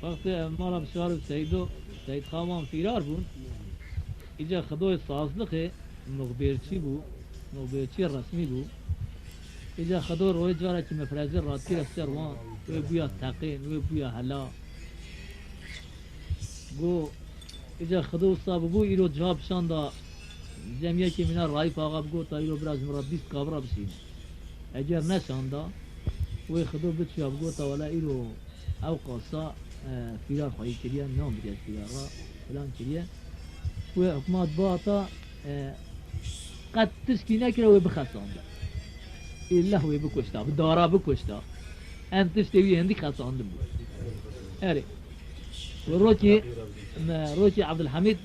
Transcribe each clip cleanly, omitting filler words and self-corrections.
وقتی مالا بشار سید خامان فیرار بون ایجا خدای سازدقه مخبرچی بو مخبرچی رسمی بو ایجا خدای روی جاره که مفرزه رادکی رفتر وان وی بویا تقین وی بویا حلا گو ایجا خدای صاحب بو ایرو جواب شاندا جمعیه که مینا رایف آقا بگو تا ایرو براز مراد 20 کابرا بسین اگر نشاندا وی خدای بچیا بگو تا ولا ایرو او قاصا فیرار خواهی کریه نام بگه فیرار را فلان کریه و حکومت باتا قد تشکی نکره و بخصانده ایله وی بکشتا دارا بکشتا ام تشتوی هندی خصانده بود اره و روکی عبدالحمید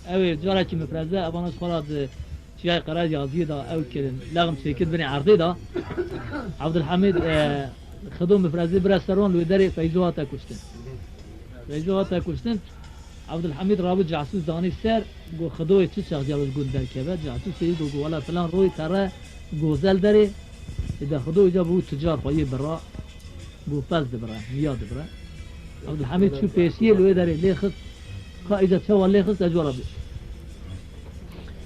اوی جاره که مفرزه ابانش خوراد چیای قرار یازی دا او کرن لغم سیکت بنی عرضی دا عبدالحمید خدوم مفرزه برسترون لوی داری فیزوها کشتن عبدالحمید رابط جاسوس دانی سر گو خدوی چه شخص جالس گل در که جاسوس سری گو والا فلان روی تره گوزل داری اذا خدوی جا بو تجار خواهی برا گو پس برا میاد برا عبدالحمید شو پیشیه لوی داری لیخص که اذا چوا لیخص اجورا بی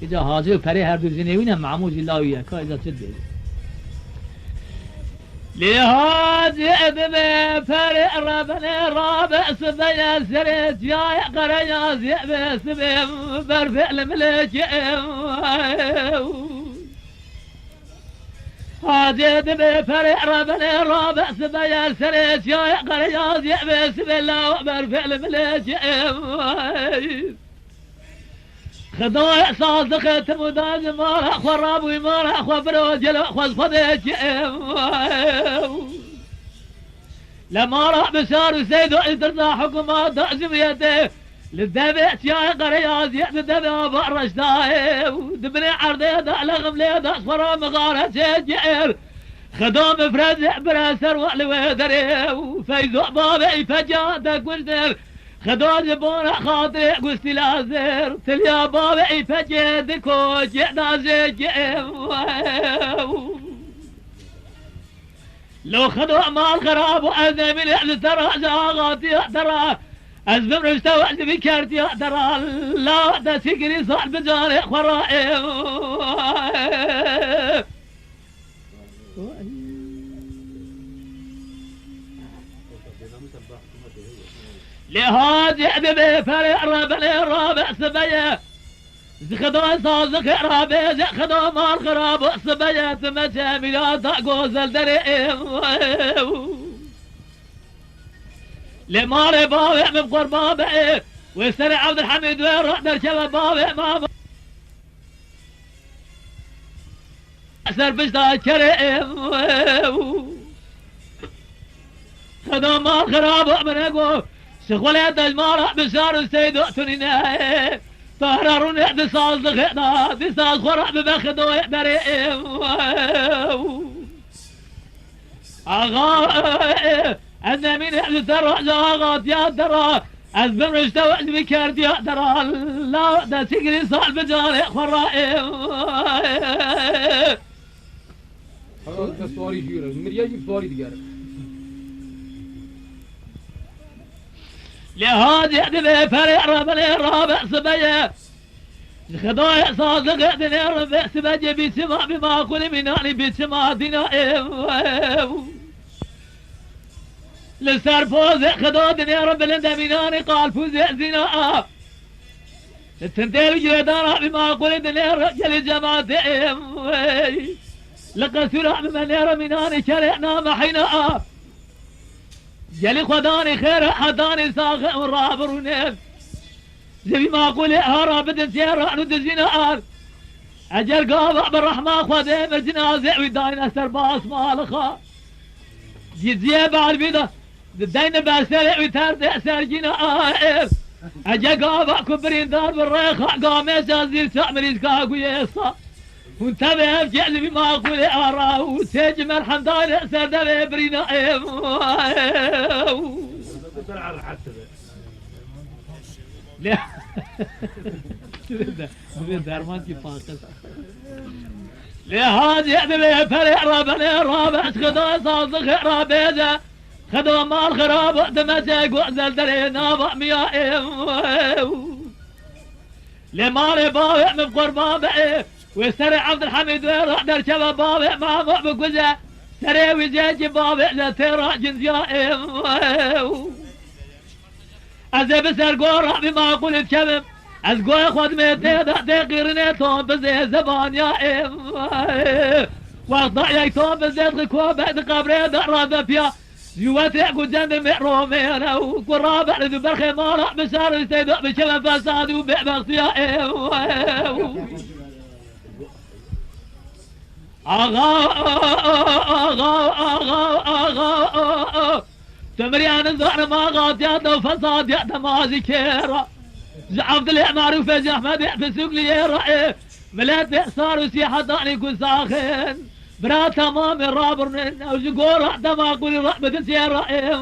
اذا حاجه و پری هر دو زنوینه معموج اللهویه که اذا چه دیگه لهذا ابن فرع ربنا رابع سبيا سرت يا قريا زيب سبيم برفع الملك هذا ابن فرع ربنا رابع سبيا سرت يا قريا زيب سبيلا برفع الملك خداع صادق تمدان مارا خراب ومارا خبر جل خذ خذيت لما راح بشار وسيد وإدرنا حكومات دعزم يده للدبت يا قرياز يدبا برش داي ودبني عرضي دا لغم لي دا صفرا مغارة جير خدام فرزع براسر والويدري وفيزو بابي فجادك وزر خداج بورا خاطري قلت لازر تليا بابي فجدك وجعنا زيجي لو خدوا مال خراب وأذى من أهل ترى زاغاتي ترى أزبر استوعد بكارتي ترى لا دا سكري صاحب بجاري خرائم لهذا بفرع رابع سبيا خدوا صازق رابع خدوا مال خراب سبيا تمشى ميلاد غوزل دريم لمال بابع بقر بابع ويسترع عبد الحميد ويروح درشة بابع ما سربش دا كريم خدوا مال خراب من اقوى شغولي دجمارة بشار السيد وقتني طهرارون احد صاص دخينا دي صاص خرع ببخدو يقدريم اغا انا مين احد ترى جاغات يا ترى ازبر اشتوعد بكارت يا ترى لا دا سيقري صاحب بجاري خرائم هذا سواري جيرة مريا جيب سواري ديارة لهذا دبي فرع رابع سبيا خدايا صادق دنيا ربع سبيا بسما بما كل مناني بسما دينا لسار فوز خدا دنيا رب لندميناني قال فوز زنا التنتين جدارا بما كل دنيا رجل جماعة لقد سرع بمن يرى مناني شرعنا محينا جلي خداني خير حداني ساخ ورابر ونف زي ما اقول هرب بدن سير ندزينا اجل قاضع بالرحمة خديم الجنازة وداين اسر باس مالخا جيت زيب على البيضة داين باسر وترد اسر جنا اجل قاضع كبرين دار بالريخة قاميس ازيل تعمل كاكو يسا وانتبه بجعل بما اقول اراه وسجم الحمدان اسر دبي برينا لا درمان کی فاقد لهذا يعمل فرع رابع خدا صادق رابع خدوا مال خراب دمسك وزلزل نابع ميائم لمال بابع من قربابع ويسترع عبد الحميد ويروح در شباب بابع مع بقوزة سري وزيج بابع لترى جنزيائم أزي بسر قرع بما قلت شبم از گوی خود میده دقیقی تو بزه زبان یا وقت یک تو بزه خو بعد قبره در رابه پیا جوات يعقو جند مرومينا وقرابة ذو برخي مارع بسار يستيدق بشبه فساد وبيع بغطيا آغا تمريان الزهر ما غاطيات وفساد يأتى ما ذكيرا زعفت لي معروف يا احمد في السوق لي رأي ملات صار وسيحة ضاني كل ساخن برا تمام الرابر من وزقور حتى ما اقول رحمة سير رأي